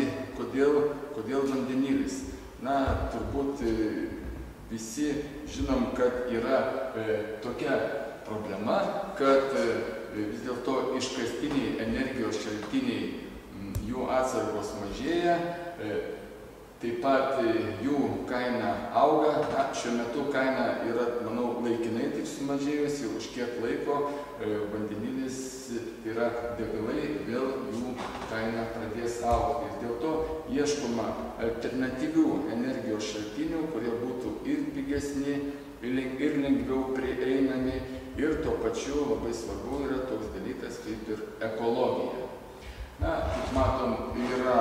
Pirmiausiai, kodėl vandenilis? Na, turbūt visi žinom, kad yra tokia problema, kad vis dėlto iškastiniai energijos šaltiniai, jų atsargos mažėja, taip pat jų kaina auga. Na, šiuo metu kaina yra, manau, laikinai tik sumažėjusi, už kiek laiko vandenilis, tai yra degalai, vėl jų kaina pradės augti. Ir dėl to ieškoma alternatyvių energijos šaltinių, kurie būtų ir pigesni, ir lengviau prieinami, ir tuo pačiu labai svarbu yra toks dalykas kaip ir ekologija. Na, kaip matom, yra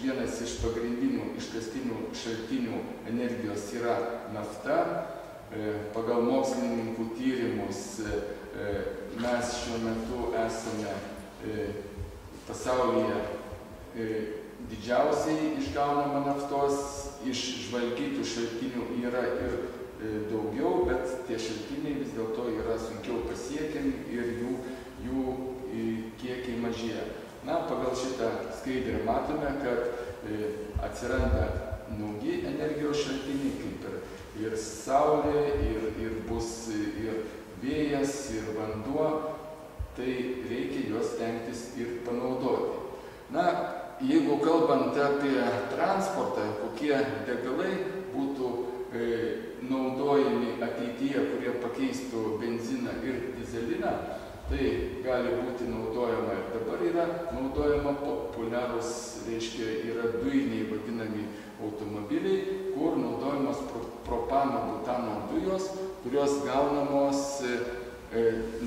vienas iš pagrindinių iškastinių šaltinių energijos yra nafta. Pagal mokslininkų tyrimus mes šiuo metu esame pasaulyje didžiausiai išgaunama naftos, iš žvalgytų šaltinių yra ir daugiau, bet tie šaltiniai vis dėlto yra sunkiau pasiekiami ir jų kiekiai mažėja. Na, pagal šitą skaidrę matome, kad atsiranda nauji energijos šaltiniai, kaip ir saulė, ir bus ir vėjas, ir vanduo, tai reikia juos stengtis ir panaudoti. Na, jeigu kalbant apie transportą, kokie degalai būtų naudojami ateityje, kurie pakeistų benziną ir dizeliną, tai gali būti naudojama ir dabar yra naudojama populiarus, reiškia, yra dujiniai vadinami automobiliai, kur naudojamos propano-butano dujos, kurios gaunamos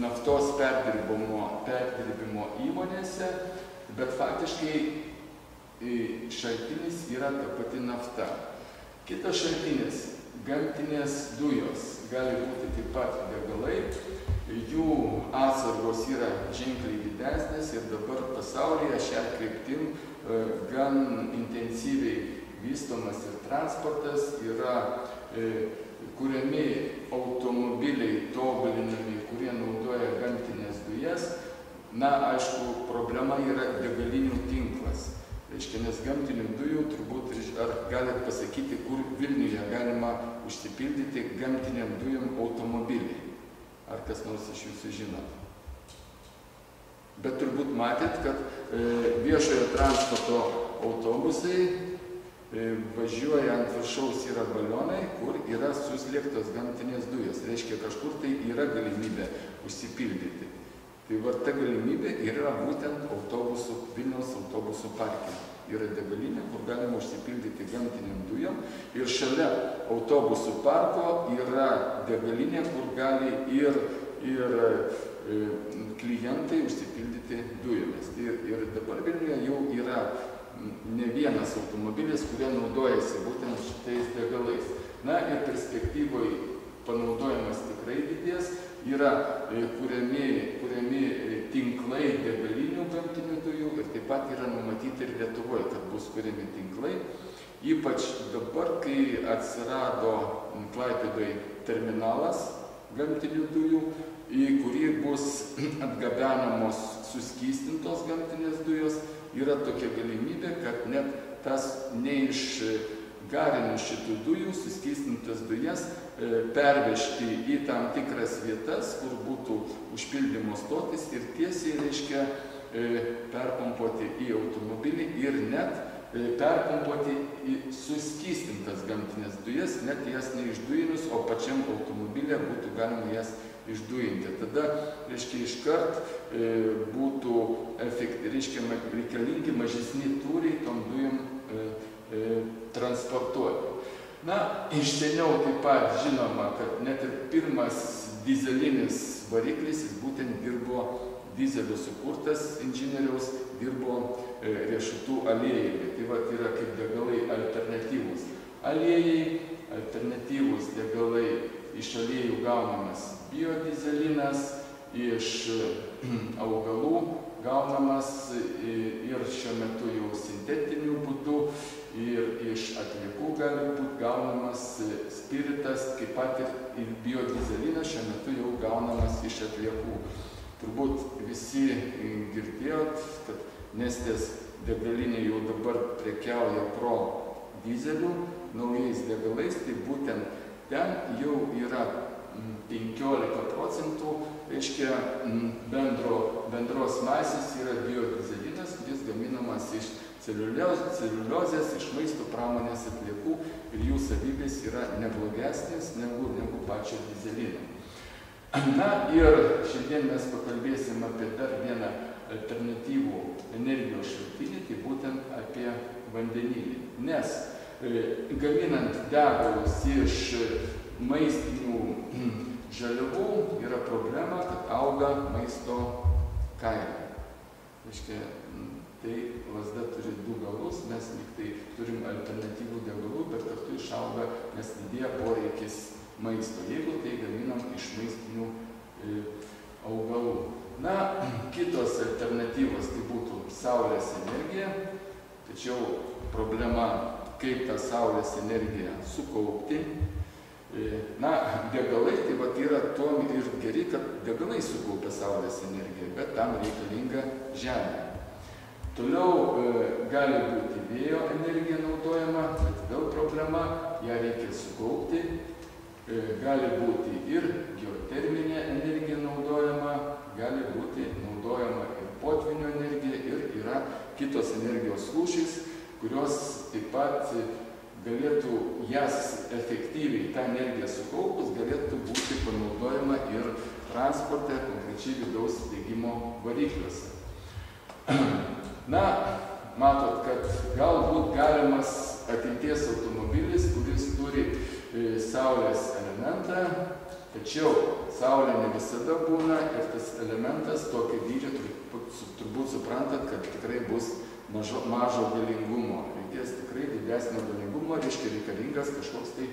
naftos perdirbimo įmonėse, bet faktiškai šaltinis yra ta pati nafta. Kitas šaltinis – gamtinės dujos, gali būti taip pat degalai. Jų atsargos yra ženkliai didesnės ir dabar pasaulyje šią kryptim gan intensyviai vystomas ir transportas, yra kuriami automobiliai tobulinami, kurie naudoja gamtinės dujas. Na, aišku, problema yra degalinių tinklas. Reiškia, nes gamtinių dujų turbūt, ar galite pasakyti, kur Vilniuje galima užsipildyti gamtiniam dujom automobiliai? Ar kas nors iš jūsų žinot? Bet turbūt matėt, kad viešojo transporto autobusai važiuoja ant viršaus yra balionai, kur yra suslėgtos gamtinės dujos. Reiškia, kažkur tai yra galimybė užsipildyti. Tai va ta galimybė yra būtent Vilniaus autobusų parke. Yra degalinė, kur galima užsipildyti gamtiniam dujom, ir šalia autobusų parko yra degalinė, kur gali ir klientai užsipildyti dujomis. Ir dabar Vilniuje jau yra ne vienas automobilis, kurie naudojasi būtent šitais degalais. Na ir perspektyvoje panaudojimas tikrai didės, yra kuriami tinklai degalinių gamtinių dujų ir taip pat yra numatyti ir Lietuvoje, kad bus kuriami tinklai. Ypač dabar, kai atsirado Klaipėdoje terminalas gamtinių dujų, į kurį bus atgabenamos suskystintos gamtinės dujos, yra tokia galimybė, kad net tas neišgarinus šitų dujų, suskystintas dujas, pervežti į tam tikras vietas, kur būtų užpildymo stotis ir tiesiai, reiškia, perpumpuoti į automobilį ir net perpumpuoti į suskystintas gamtinės dujas, net jas neišdujinus, o pačiam automobilė būtų galima jas išdujinti. Tada, reiškia, iškart būtų reikalingi mažesni tūriai tom dujom transportuoti. Na, iš seniau taip pat žinoma, kad net ir pirmas dizelinis variklis, jis būtent dirbo dizelio sukurtas inžinieriaus, dirbo riešutų aliejai. Tai va, yra kaip degalai alternatyvūs aliejai, alternatyvūs degalai, iš aliejų gaunamas biodizelinas, iš augalų gaunamas ir šiuo metu jau sintetiniu būdu, ir iš atliekų gali būti gaunamas spiritas, kaip pat ir biodizelinas šiuo metu jau gaunamas iš atliekų. Turbūt visi girdėjot, kad Nestės degalinė jau dabar prekiauja pro dizelių naujais degalais, tai būtent ten jau yra 15%, reiškia, bendros masės yra biodizelinas, kuris gaminamas iš celiuliozės, iš maisto pramonės atliekų ir jų savybės yra neblogesnės negu pačio dizelino. Na ir šiandien mes pakalbėsim apie dar vieną alternatyvų energijos šaltinį, tai būtent apie vandenilį. Nes gaminant degalus iš maistinių žaliavų yra problema, kad auga maisto kaina. Reiškia, tai lazda turi du galus, mes lyg tai turim alternatyvų degalų, bet kartu išauga, nes didėja poreikis maisto, jeigu tai gaminam iš maistinių augalų. Na, kitos alternatyvos tai būtų saulės energija, tačiau problema, kaip tą saulės energiją sukaupti. Na, degalai, tai vat yra tuo ir geri, kad degalai sukaupia saulės energiją, bet tam reikalinga žemė. Toliau gali būti vėjo energija naudojama, bet vėl problema, ją reikia sukaupti. Gali būti ir geoterminė energija naudojama, gali būti naudojama ir potvynio energija, ir yra kitos energijos rūšys, kurios taip pat galėtų jas efektyviai, tą energiją sukaupus, galėtų būti panaudojama ir transporte, konkrečiai vidaus degimo varikliuose. Na, matot, kad galbūt galimas ateities automobilis, kuris turi saulės elementą, tačiau saulė ne visada būna ir tas elementas tokio dydžio, turbūt suprantat, kad tikrai bus mažo galingumo. Reikės tikrai didesnio galingumo, reiškia reikalingas kažkoks tai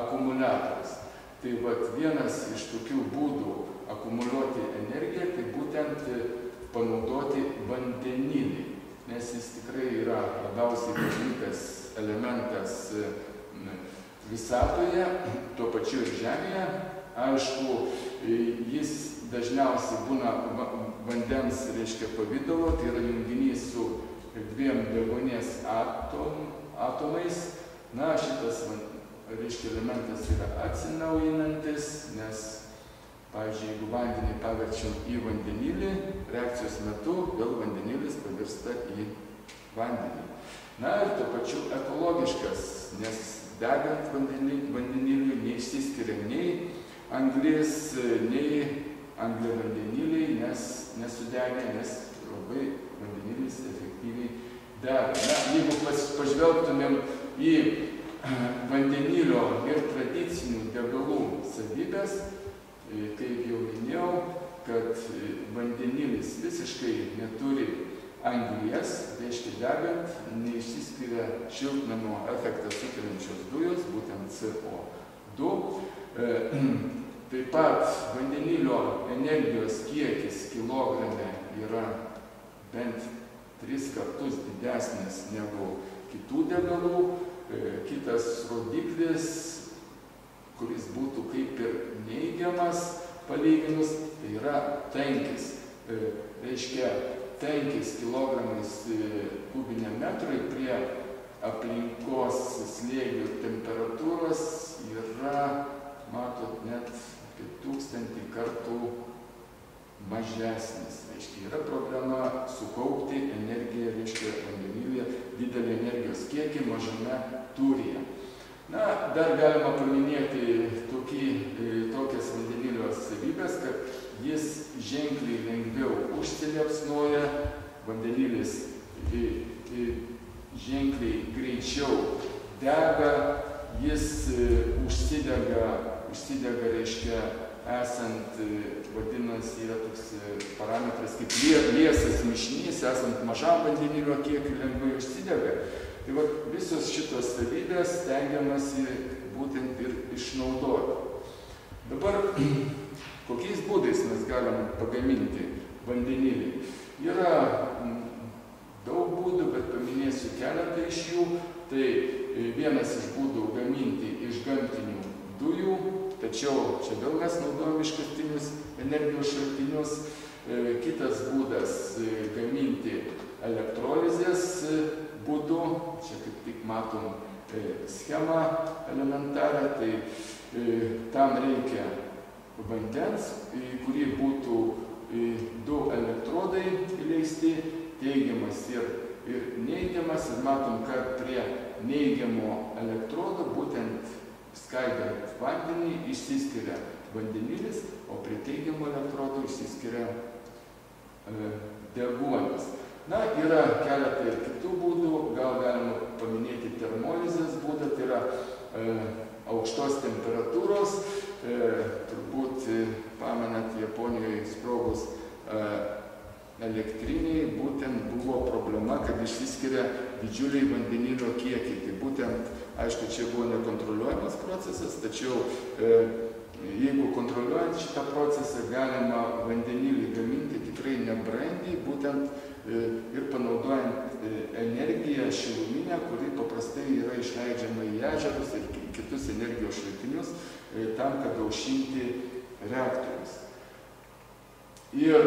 akumuliatorius. Tai vat vienas iš tokių būdų akumuliuoti energiją, tai būtent panaudoti vandenilį, nes jis tikrai yra labiausiai paplitęs elementas visatoje, tuo pačiu ir Žemėje. Aišku, jis dažniausiai būna vandens, reiškia, pavidalo, tai yra junginys su dviem deguonies atomais. Na, šitas, reiškia, elementas yra atsinaujinantis, nes, pavyzdžiui, jeigu vandenį paverčiam į vandenilį, reakcijos metu vėl vandenilis pavirsta į vandenį. Na ir tuo pačiu ekologiškas, nes degant vandeniliui neišsiskiria nei anglis, nei angliavandeniliai, nes nesudegė, nes labai vandenilis efektyviai dega. Na, jeigu pažvelgtumėm į vandenilio ir tradicinių degalų savybės, kaip jau minėjau, kad vandenilis visiškai neturi anglies, reiškia degant, neišsiskiria šiltnamio efektą sukeliančios dujos, būtent CO2. Taip pat vandenilio energijos kiekis kilograme yra bent 3 kartus didesnis negu kitų degalų. Kitas rodiklis, kuris būtų kaip ir neigiamas palyginus, tai yra tankis. Reiškia, tankis kilogramais kubiniam metrui prie aplinkos slėgių temperatūros yra, matot, net apie 1000 kartų mažesnis. Reiškia, yra problema sukaupti energiją, reiškia, vandenilyje didelį energijos kiekį mažame tūryje. Na, dar galima paminėti tokias vandenilio savybės, kad jis ženkliai lengviau užsiliepsnoja, vandenilis ženkliai greičiau dega, jis užsidega, reiškia, esant, vadinasi, yra toks parametras kaip liesas mišinys, esant mažam vandenilio kiekiu lengvai užsidega. Tai va, visos šitos savybės stengiamasi būtent ir išnaudoti. Dabar, kokiais būdais mes galim pagaminti vandenilį? Yra daug būdų, bet paminėsiu keletą iš jų. Tai vienas iš būdų gaminti iš gamtinių dujų, tačiau čia vėl mes naudojam iškastinius energijos šaltinius. Kitas būdas gaminti elektrolizės būdu. Čia kaip tik matom schemą elementarią, tai tam reikia vandens, į kurį būtų du elektrodai įleisti, teigiamas ir neigiamas. Ir matom, kad prie neigiamo elektrodo, būtent skaidant vandenį, išsiskiria vandenilis, o prie teigiamo elektrodo išsiskiria deguonis. Na, yra keletą ir kitų būdų, gal galima paminėti termolizės būdą, tai yra aukštos temperatūros, turbūt pamenat, Japonijoje sprogus elektriniai, būtent buvo problema, kad išsiskiria didžiuliai vandenilio kiekiai. Tai būtent, aišku, čia buvo nekontroliuojamas procesas, tačiau jeigu kontroliuojant šitą procesą galima vandenilį gaminti tikrai nebrangiai, būtent ir panaudojant energiją šiluminę, kuri paprastai yra išleidžiama į ežerus ir kitus energijos šaltinius, tam, kad aušinti reaktorius. Ir,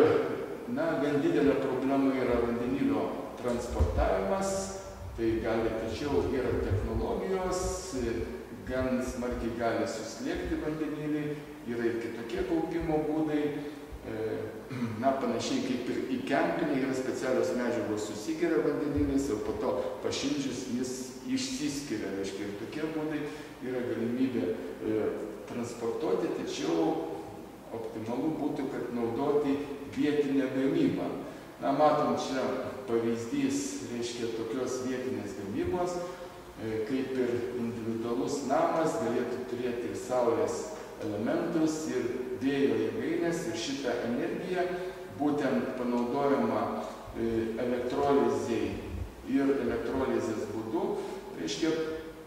gan didelė problema yra vandenilio transportavimas, tai gali, tačiau yra technologijos, gan smarkiai gali suslėgti vandenilį, yra ir kitokie kaupimo būdai. Panašiai kaip ir į kempinį yra specialios medžiagos susigeria vandenilis ir po to pašildžius jis išsiskiria. Reiškia, ir tokie būdai yra galimybė transportuoti, tačiau optimalu būtų, kad naudoti vietinę gamybą. Matom čia pavyzdys, reiškia, tokios vietinės gamybos, kaip ir individualus namas galėtų turėti ir saulės elementus ir vėjo jėgainės, ir šitą energiją būtent panaudojama elektrolizei ir elektrolizės būdu, reiškia,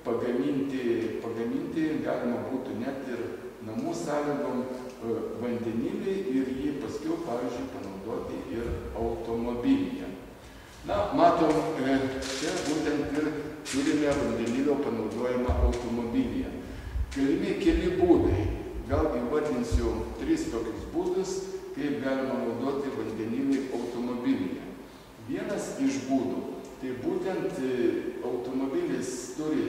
pagaminti galima būtų net ir namų sąlygom vandenilį ir jį paskiau, pavyzdžiui, panaudoti ir automobilyje. Matom, čia būtent ir turime vandenilio panaudojimą automobilyje. Galimi keli būdai. Gal įvardinsiu 3 tokius būdus, kaip galima naudoti vandenilį automobilyje. Vienas iš būdų, tai būtent automobilis turi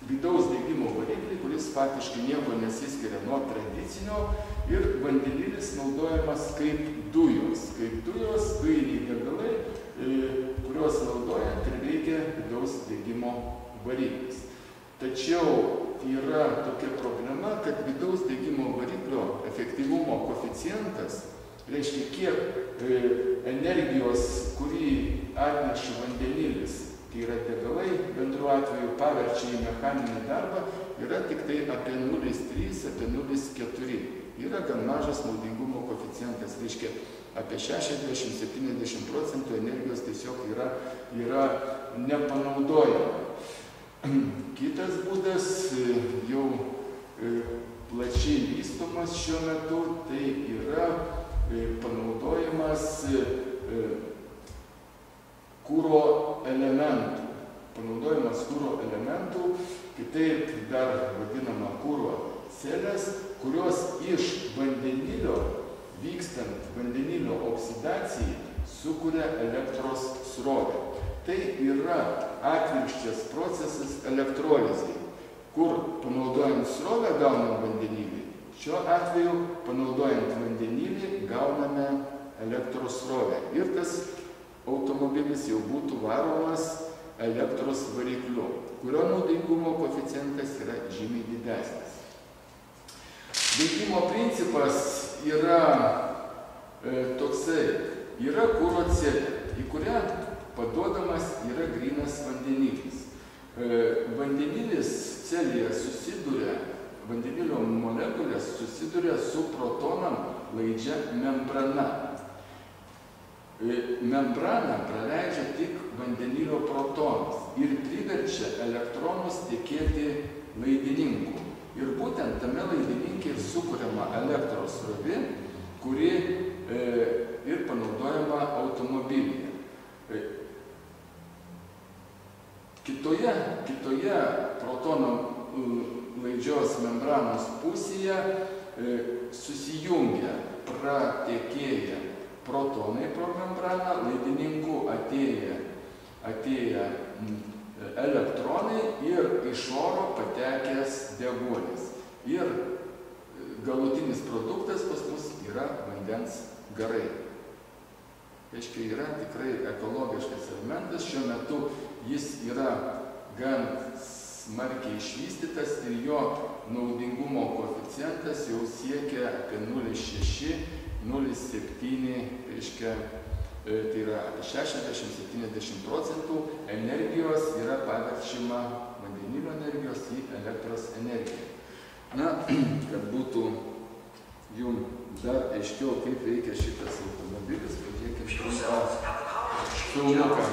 vidaus degimo variklį, kuris faktiškai nieko nesiskiria nuo tradicinio, ir vandenilis naudojamas kaip dujos. Kaip dujos, dujiniai degalai, kuriuos naudojant reikia vidaus degimo variklis. Tačiau yra tokia problema, kad vidaus degimo variklio efektyvumo koeficientas, reiškia, kiek energijos, kurį atneša vandenilis, tai yra degalai, bendru atveju paverčia į mechaninį darbą, yra tik tai apie 0,3, apie 0,4. Yra gan mažas naudingumo koeficientas, reiškia, apie 60–70% energijos tiesiog yra nepanaudojama. Kitas būdas, jau plačiai vystomas šiuo metu, tai yra panaudojimas kuro elementų. Panaudojimas kuro elementų, kitaip dar vadinama kuro celės, kurios iš vandenilio, vykstant vandenilio oksidacijai, sukuria elektros srovę. Tai yra atvirkščias procesas elektrolizei, kur panaudojant srovę gaunam vandenilį. Šiuo atveju, panaudojant vandenilį, gauname elektros srovę. Ir tas automobilis jau būtų varomas elektros varikliu, kurio naudingumo koeficientas yra žymiai didesnis. Veikimo principas yra toksai. Yra kuro celė, į kurią paduodamas yra grynas vandenilis. Vandenilis celėje vandenilio molekulės susiduria su protonam laidžia membrana. Membrana praleidžia tik vandenilio protonus ir priverčia elektronus tekėti laidininku. Ir būtent tame laidininkė ir sukuriama elektros srovė, kuri ir panaudojama automobilyje. Kitoje protono laidžios membranos pusėje susijungia, pratekėja protonai pro membraną, laidininkų atėję elektronai ir iš oro patekęs deguonis. Ir galutinis produktas pas mus yra vandens garai. Reiškia, yra tikrai ekologiškas elementas, šiuo metu jis yra gan smarkiai išvystytas ir jo naudingumo koeficientas jau siekia apie 0,6, 0,7, reiškia, tai yra apie 60–70% energijos yra paverčiama vandenilio energijos į elektros energiją. Na, kad būtų jums dar aiškiau, kaip veikia šitas automobilis, pažiūrėkime trumpą filmuką.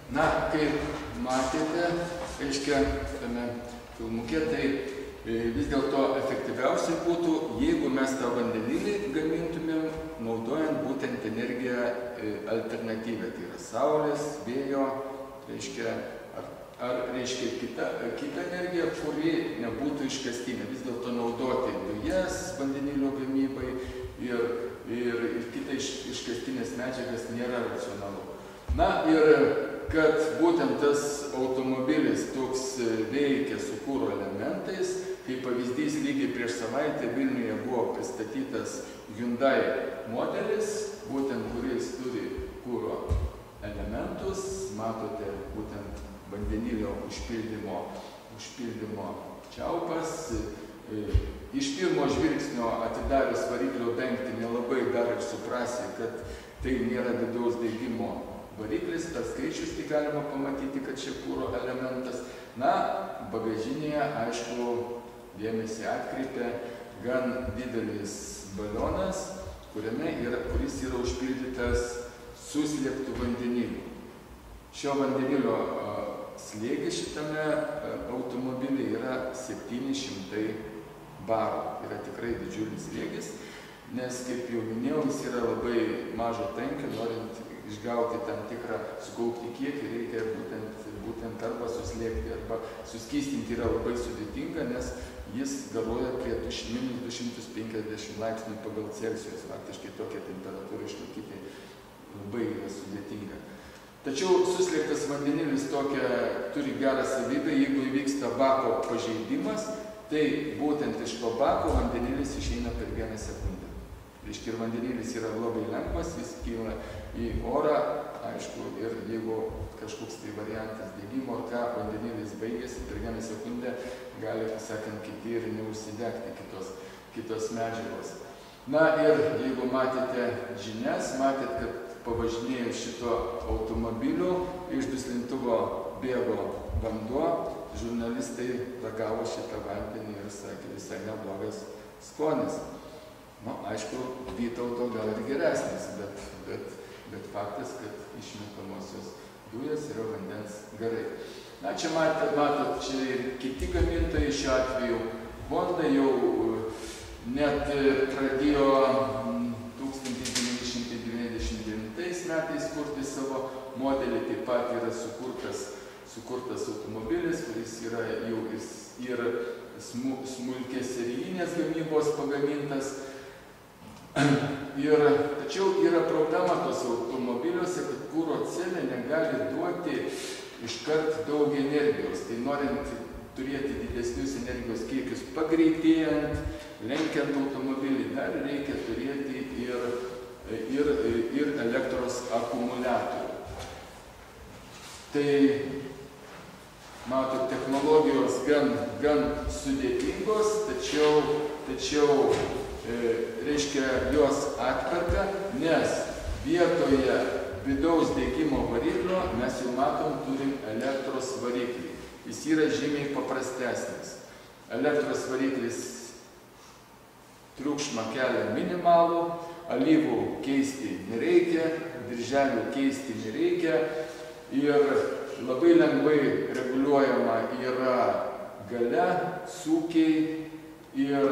Na, kaip matėte, reiškia, tame filmuke, tai vis dėlto efektyviausiai būtų, jeigu mes tą vandenilį gamintumėm, naudojant būtent energiją alternatyvę, tai yra saulės, vėjo, reiškia, ar reiškia kita energija, kuri nebūtų iškastinė, vis dėlto naudoti dujas vandenilio gamybai ir kitą iškastinės medžiagas nėra racionalu. Na ir kad būtent tas automobilis toks veikia su kuro elementais. Kaip pavyzdys, lygiai prieš savaitę Vilniuje buvo pristatytas Hyundai modelis, būtent kuris turi kuro elementus. Matote, būtent vandenilio užpildymo čiaupas. Iš pirmo žvilgsnio atidarius variklio dangtį nelabai dar ir suprasi, kad tai nėra vidaus degimo variklis, tas skaičius tai galima pamatyti, kad čia kuro elementas. Na, bagažinėje, aišku, dėmesį atkreipia gan didelis balionas, kuris yra užpildytas suslėptų vandenilių. Šio vandenilio slėgis šitame automobilyje yra 700 barų. Yra tikrai didžiulis slėgis, nes, kaip jau minėjau, jis yra labai mažo tankio, norint išgauti tam tikrą sukaupti kiekį, reikia būtent arba suslėgti, arba suskystinti yra labai sudėtinga, nes jis garuoja prie minus 250 laipsnių pagal Celsijus. Faktiškai tokią temperatūrą išlaikyti labai yra sudėtinga. Tačiau suslėgtas vandenilis turi gerą savybę, jeigu įvyksta bako pažeidimas, tai būtent iš to bako vandenilis išeina per 1 sekundę. Reiškia, ir vandenilis yra labai lengvas, jis kyla į orą, aišku, ir jeigu kažkoks tai variantas degimo ar ką, vandenilis baigėsi, per 1 sekundę gali, sakant, kiti ir neužsidegti kitos medžiagos. Na ir jeigu matėte žinias, matėt, kad pavažinėjus šito automobiliu iš duslintuvo bėgo vanduo, žurnalistai ragavo šitą vandenį ir sakė, visai neblogas skonis. Nu, aišku, Vytauto gal ir geresnis, bet faktas, kad išmetamosios dujos yra vandens garai. Na, čia matot, čia ir kiti gamintojai šiuo atveju. Honda jau net pradėjo 1999 metais kurti savo modelį, taip pat yra sukurtas automobilis, kuris yra jau ir smulkės serijinės gamybos pagamintas. Tačiau yra problema tos automobiliuose, kad kuro celė negali duoti iškart daug energijos. Tai norint turėti didesnius energijos kiekius pagreitėjant, lenkiant automobilį, dar reikia turėti ir elektros akumuliatorių. Tai, matot, technologijos gan sudėtingos, tačiau reiškia, jos atperka, nes vietoje vidaus degimo variklio mes jau matom, turim elektros variklį. Jis yra žymiai paprastesnis. Elektros variklis triukšmą kelia minimalų, alyvų keisti nereikia, dirželių keisti nereikia ir labai lengvai reguliuojama yra galia, sūkiai ir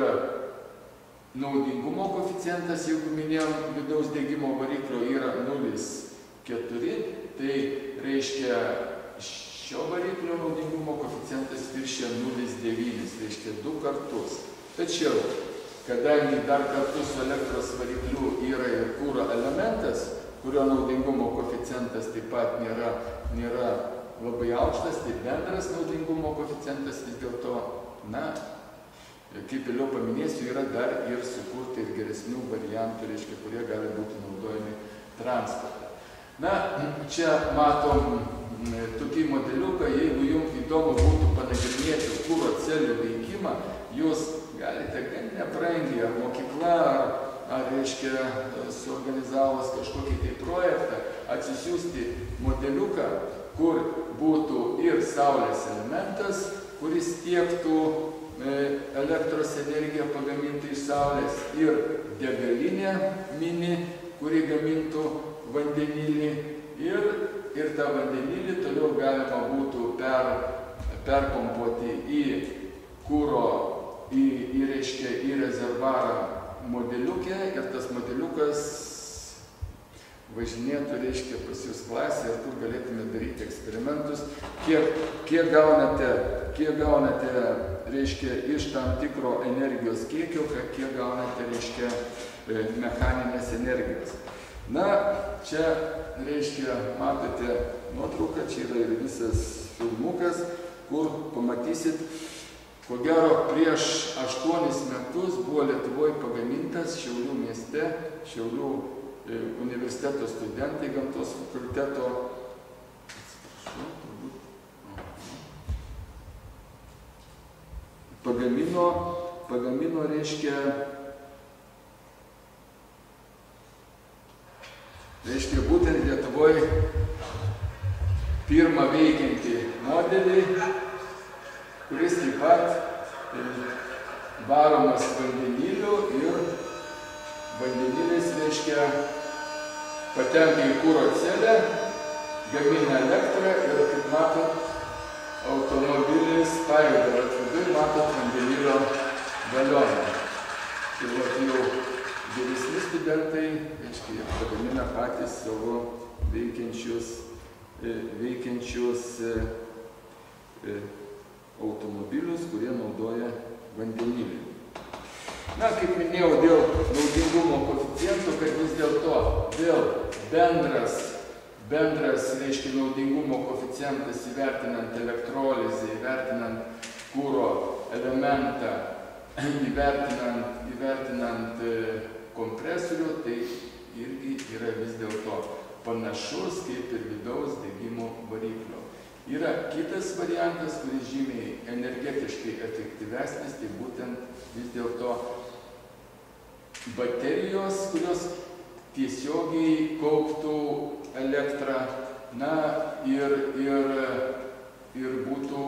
naudingumo koeficientas, jeigu minėjom, vidaus degimo variklio yra 0,4, tai reiškia šio variklio naudingumo koeficientas viršia 0,9, reiškia 2 kartus. Tačiau, kadangi dar kartu su elektros varikliu yra ir kuro elementas, kurio naudingumo koeficientas taip pat nėra labai aukštas, tai bendras naudingumo koeficientas vis dėlto, na, kaip vėliau paminėsiu, yra dar ir sukurti ir geresnių variantų, reiškia, kurie gali būti naudojami transporte. Na, čia matom tokį modeliuką, jeigu jums įdomu būtų panagrinėti kuro celių veikimą, jūs galite gan nebrangiai, ar mokykla, ar reiškia, suorganizavus kažkokį tai projektą, atsisiųsti modeliuką, kur būtų ir saulės elementas, kuris tiektų elektros energiją pagaminti iš saulės, ir degalinė mini, kuri gamintų vandenilį, ir tą vandenilį toliau galima būtų perpompuoti į kuro, į rezervarą modeliukę, ir tas modeliukas važinėtų, reiškia, pas jūs klasę, ir kur galėtume daryti eksperimentus, kiek gaunate, reiškia, iš tam tikro energijos kiekio, kiek gaunate, reiškia, mechaninės energijos. Na, čia, reiškia, matote nuotrauką, čia yra ir visas filmukas, kur pamatysit, ko gero prieš 8 metus buvo Lietuvoje pagamintas Šiaulių mieste, Šiaulių universiteto studentai gamtos fakulteto, pagamino, reiškia būtent Lietuvoje pirmą veikiantį modelį, kuris taip pat varomas vandeniliu ir vandenilis, reiškia, patenka į kuro celę, gamina elektrą ir, kaip matot, automobilis pajuda, atvidu, matot vandenilio balioną. Tai jau vyresni studentai, reiškia, pagamina patys savo veikiančius automobilius, kurie naudoja vandenilį. Na, kaip minėjau, dėl naudingumo koeficiento, kad vis dėlto bendras, reiškia, naudingumo koeficientas įvertinant elektrolizę, įvertinant kuro elementą, įvertinant kompresorių, tai irgi yra vis dėlto panašus kaip ir vidaus degimo variklio. Yra kitas variantas, kuris žymiai energetiškai efektyvesnis, tai būtent vis dėlto baterijos, kurios tiesiogiai kauptų elektrą, na ir būtų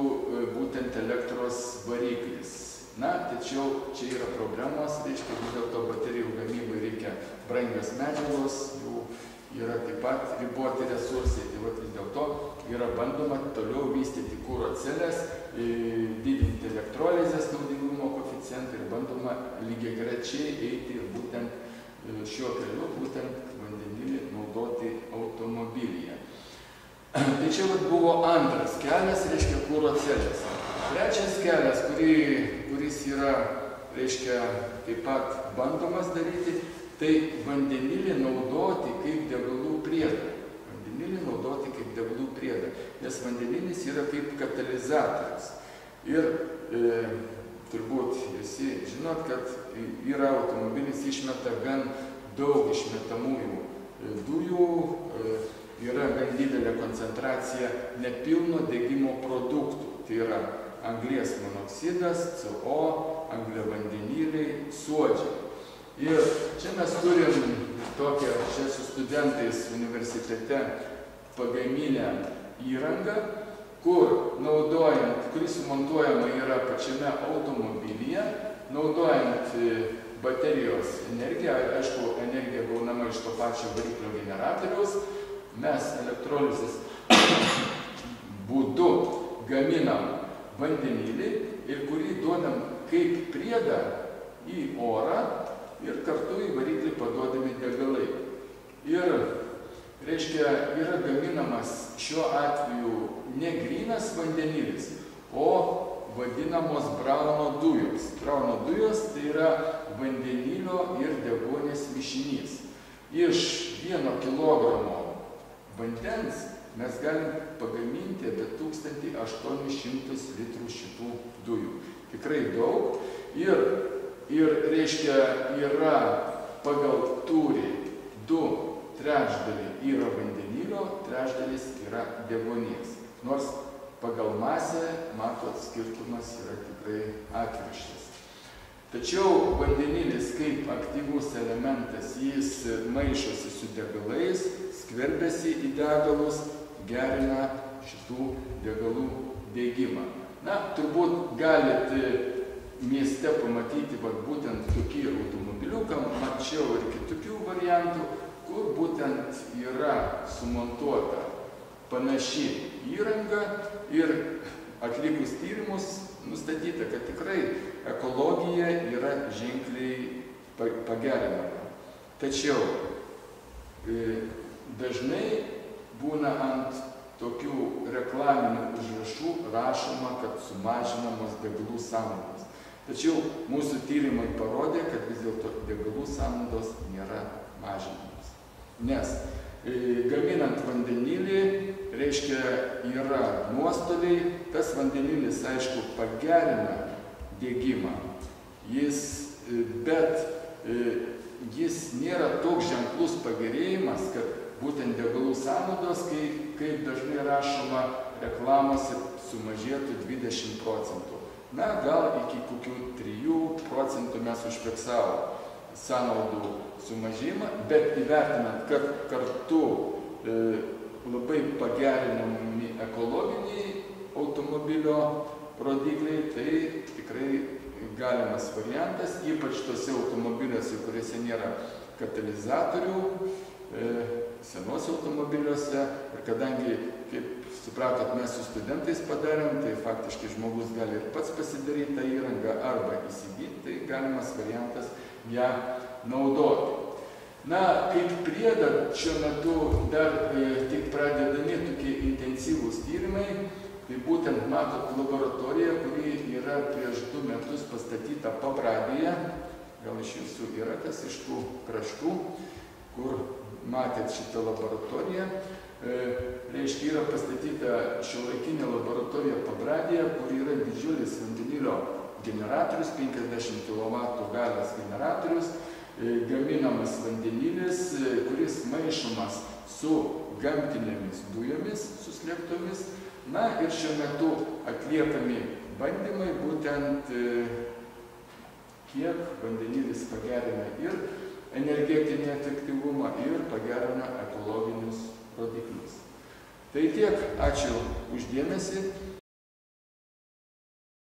būtent elektros variklis. Na, tačiau čia yra problemos, reiškia, vis dėlto baterijų gamybai reikia brangios medžiagos, jų yra taip pat riboti resursai, tai vis dėlto yra bandoma toliau vystyti kuro celes, didinti elektrolizės naudingumo koeficientą ir bandoma lygiagrečiai eiti ir būtent šiuo keliu, būtent vandenilį naudoti automobilyje. Tai čia buvo antras kelias, reiškia, kuro celės. Trečias kelias, kuris yra, reiškia, taip pat bandomas daryti, tai vandenilį naudoti kaip degalų priedą. Nes vandenilis yra kaip katalizatorius. Ir turbūt visi žinot, kad yra automobilis išmeta gan daug išmetamųjų dujų, yra gan didelė koncentracija nepilno degimo produktų. Tai yra anglies monoksidas, CO, angliavandeniliai, suodžiai. Ir čia mes turim tokią, čia su studentais universitete pagaminę įrangą, kuri sumontuojama yra pačiame automobilyje, naudojant baterijos energiją, aišku, energija gaunama iš to pačio variklio generatoriaus, mes elektrolizės būdu gaminam vandenilį ir kurį duodam kaip priedą į orą ir kartu į variklį paduodami degalai. Ir, reiškia, yra gaminamas šiuo atveju ne grynas vandenilis, o vadinamos brauno dujos. Brauno dujos tai yra vandenilio ir deguonies mišinys. Iš 1 kilogramo vandens mes galim pagaminti apie 1800 litrų šitų dujų. Tikrai daug. Ir reiškia, yra pagal tūrį 2/3 yra vandenilio, 1/3 yra deguonies. Nors pagal masę, matot, skirtumas yra tikrai atvirkštis. Tačiau vandenilis kaip aktyvus elementas, jis maišosi su degalais, skverbiasi į degalus, gerina šitų degalų degimą. Na, turbūt galite mieste pamatyti būtent tokį automobiliuką, mačiau ir kitokių variantų, kur būtent yra sumontuota panaši įranga ir atlikus tyrimus nustatyta, kad tikrai ekologija yra ženkliai pagerinama. Tačiau dažnai būna ant tokių reklaminių užrašų rašoma, kad sumažinamos degalų sąnaudos. Tačiau mūsų tyrimai parodė, kad vis dėlto degalų sąnaudos nėra mažinamos. Nes gaminant vandenilį, reiškia, yra nuostoliai, tas vandenilis, aišku, pagerina degimą, bet jis nėra toks ženklus pagerėjimas, kad būtent degalų sąnaudos, kaip dažnai rašoma reklamose, sumažėtų 20%. Na, gal iki kokių 3% mes užfiksavom sąnaudų sumažėjimą, bet įvertinant, kad kartu labai pagerinami ekologiniai automobilio rodikliai, tai tikrai galimas variantas, ypač tose automobiliuose, kuriuose nėra katalizatorių, senuose automobiliuose. Ir kadangi, kaip supratot, mes su studentais padarėm, tai faktiškai žmogus gali ir pats pasidaryti tą įrangą arba įsigyti, tai galimas variantas ją naudoti. Na, kaip priedą šiuo metu dar tik pradedami tokie intensyvūs tyrimai, tai būtent matot laboratoriją, kuri yra prieš 2 metus pastatyta Pabradėje, gal iš jūsų yra kas iš tų kraštų, kur matėt šitą laboratoriją. Reiškia, yra pastatyta šiuolaikinė laboratorija Pabradėje, kur yra didžiulis vandenilio generatorius, 50 kW galios generatorius, gaminamas vandenilis, kuris maišomas su gamtinėmis dujomis, suslėptomis. Na ir šiuo metu atliekami bandymai, būtent kiek vandenilis pagerina ir energetinį efektyvumą ir pagerina ekologinius rodiklius. Tai tiek, ačiū už dėmesį.